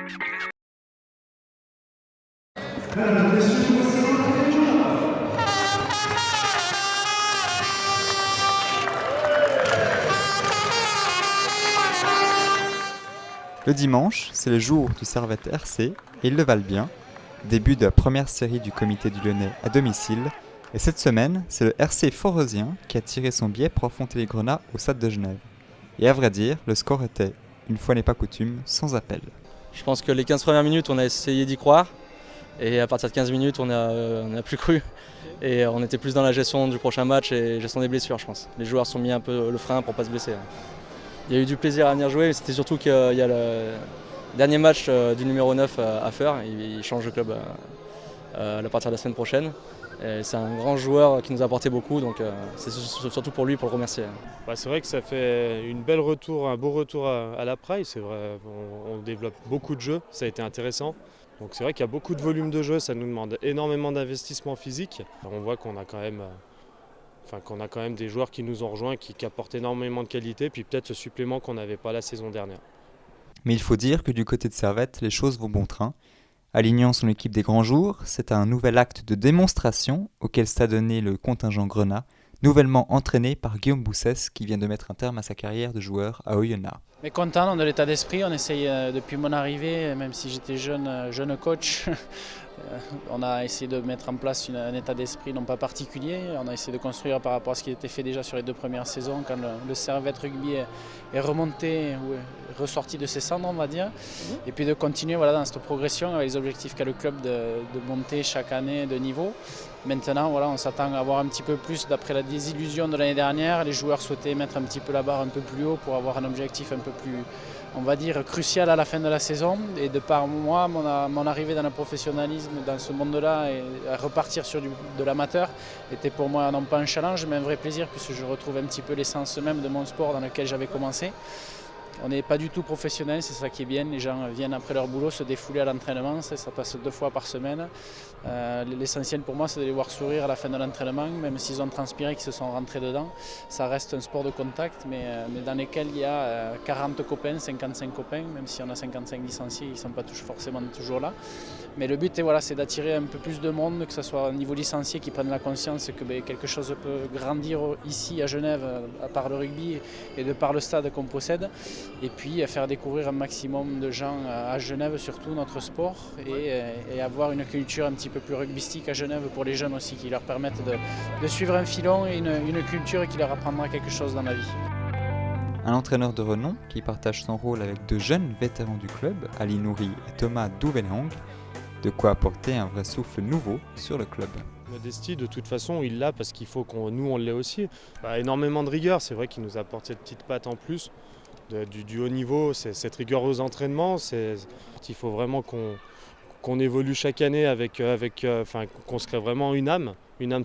Le dimanche, c'est le jour du Servette RC et ils le valent bien. Début de la première série du comité du Lyonnais à domicile. Et cette semaine, c'est le RC Forezien qui a tiré son billet pour affronter les Grenats au Stade de Genève. Et à vrai dire, le score était, une fois n'est pas coutume, sans appel. Je pense que les 15 premières minutes, on a essayé d'y croire. Et à partir de 15 minutes, on a plus cru. Et on était plus dans la gestion du prochain match et gestion des blessures, je pense. Les joueurs se sont mis un peu le frein pour ne pas se blesser. Il y a eu du plaisir à venir jouer, mais c'était surtout qu'il y a le dernier match du numéro 9 à faire. Il change de club à partir de la semaine prochaine. Et c'est un grand joueur qui nous a apporté beaucoup, donc c'est surtout pour lui, pour le remercier. C'est vrai que ça fait un beau retour à la Praille. C'est vrai, on développe beaucoup de jeux, ça a été intéressant. Donc c'est vrai qu'il y a beaucoup de volume de jeu, ça nous demande énormément d'investissement physique. On voit qu'on a quand même des joueurs qui nous ont rejoints, qui apportent énormément de qualité, puis peut-être ce supplément qu'on n'avait pas la saison dernière. Mais il faut dire que du côté de Servette, les choses vont bon train. Alignant son équipe des grands jours, c'est un nouvel acte de démonstration auquel s'est donné le contingent Grenat, nouvellement entraîné par Guillaume Boussès qui vient de mettre un terme à sa carrière de joueur à Oyonnax. Mais content de l'état d'esprit, on essaye depuis mon arrivée, même si j'étais jeune coach, on a essayé de mettre en place un état d'esprit non pas particulier. On a essayé de construire par rapport à ce qui était fait déjà sur les 2 premières saisons quand le Servette Rugby est remonté ou est ressorti de ses cendres, on va dire. Et puis de continuer dans cette progression avec les objectifs qu'a le club de monter chaque année de niveau. Maintenant, on s'attend à avoir un petit peu plus d'après la désillusion de l'année dernière. Les joueurs souhaitaient mettre un petit peu la barre un peu plus haut pour avoir un objectif un peu plus, on va dire, crucial à la fin de la saison. Et de par moi, mon arrivée dans le professionnalisme, dans ce monde-là, et à repartir sur de l'amateur, était pour moi non pas un challenge, mais un vrai plaisir, puisque je retrouve un petit peu l'essence même de mon sport dans lequel j'avais commencé. On n'est pas du tout professionnel, c'est ça qui est bien. Les gens viennent après leur boulot se défouler à l'entraînement, ça passe 2 fois par semaine. L'essentiel pour moi, c'est de les voir sourire à la fin de l'entraînement, même s'ils ont transpiré, qu'ils se sont rentrés dedans. Ça reste un sport de contact, mais dans lequel il y a 40 copains, 55 copains, même si on a 55 licenciés, ils ne sont pas forcément toujours là. Mais le but, c'est d'attirer un peu plus de monde, que ce soit au niveau licencié, qui prennent la conscience que quelque chose peut grandir ici à Genève, à part le rugby et de par le stade qu'on possède. Et puis faire découvrir un maximum de gens à Genève, surtout notre sport, et avoir une culture un petit peu plus rugbystique à Genève pour les jeunes aussi, qui leur permettent de suivre un filon et une culture qui leur apprendra quelque chose dans la vie. Un entraîneur de renom qui partage son rôle avec 2 jeunes vétérans du club, Ali Nouri et Thomas Douvenhang, de quoi apporter un vrai souffle nouveau sur le club. Modestie, de toute façon, il l'a parce qu'il faut nous on l'ait aussi. Énormément de rigueur, c'est vrai qu'il nous apporte cette petite patte en plus. Du haut niveau, c'est cette rigueur aux entraînements, il faut vraiment qu'on évolue chaque année qu'on se crée vraiment une âme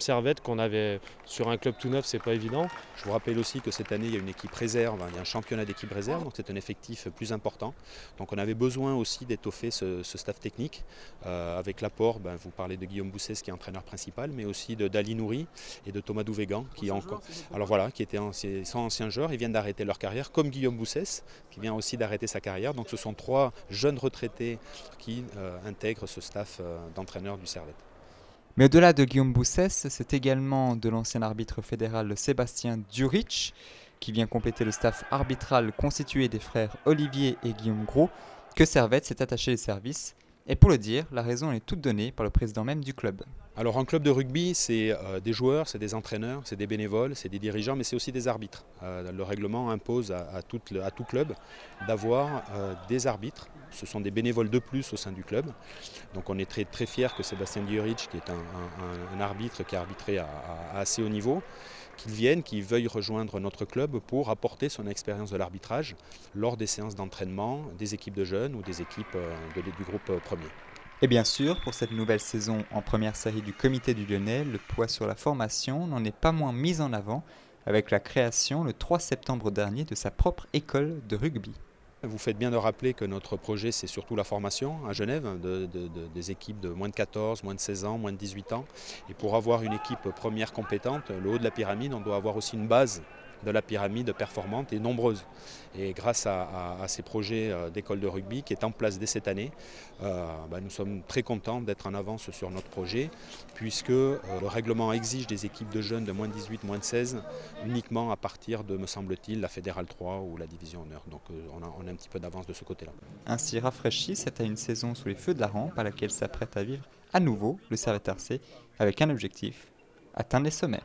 Servette qu'on avait sur un club tout neuf, c'est pas évident. Je vous rappelle aussi que cette année il y a une équipe réserve, il y a un championnat d'équipe réserve, donc c'est un effectif plus important. Donc on avait besoin aussi d'étoffer ce staff technique avec l'apport, vous parlez de Guillaume Boussès qui est entraîneur principal, mais aussi d'Ali Nouri et de Thomas Douvenhang qui étaient anciens joueurs, ils viennent d'arrêter leur carrière, comme Guillaume Boussès qui vient aussi d'arrêter sa carrière. Donc ce sont 3 jeunes retraités qui intègrent ce staff d'entraîneurs du Servette. Mais au-delà de Guillaume Boussès, c'est également de l'ancien arbitre fédéral Sébastien Duric qui vient compléter le staff arbitral constitué des frères Olivier et Guillaume Gros que Servette s'est attaché les services. Et pour le dire, la raison est toute donnée par le président même du club. Alors un club de rugby, c'est des joueurs, c'est des entraîneurs, c'est des bénévoles, c'est des dirigeants, mais c'est aussi des arbitres. Le règlement impose à tout club d'avoir des arbitres. Ce sont des bénévoles de plus au sein du club. Donc on est très, très fiers que Sébastien Duric, qui est un arbitre qui a arbitré à assez haut niveau, qu'il vienne, qu'il veuille rejoindre notre club pour apporter son expérience de l'arbitrage lors des séances d'entraînement des équipes de jeunes ou des équipes du groupe premier. Et bien sûr, pour cette nouvelle saison en première série du Comité du Lyonnais, le poids sur la formation n'en est pas moins mis en avant avec la création le 3 septembre dernier de sa propre école de rugby. Vous faites bien de rappeler que notre projet, c'est surtout la formation à Genève, des équipes de moins de 14, moins de 16 ans, moins de 18 ans. Et pour avoir une équipe première compétente, le haut de la pyramide, on doit avoir aussi une base de la pyramide performante et nombreuse. Et grâce à ces projets d'école de rugby qui est en place dès cette année, nous sommes très contents d'être en avance sur notre projet, puisque le règlement exige des équipes de jeunes de moins de 18, moins de 16, uniquement à partir de, me semble-t-il, la Fédérale 3 ou la Division Honneur. Donc on a un petit peu d'avance de ce côté-là. Ainsi rafraîchi, c'était une saison sous les feux de la rampe à laquelle s'apprête à vivre à nouveau le Servette RC avec un objectif, atteindre les sommets.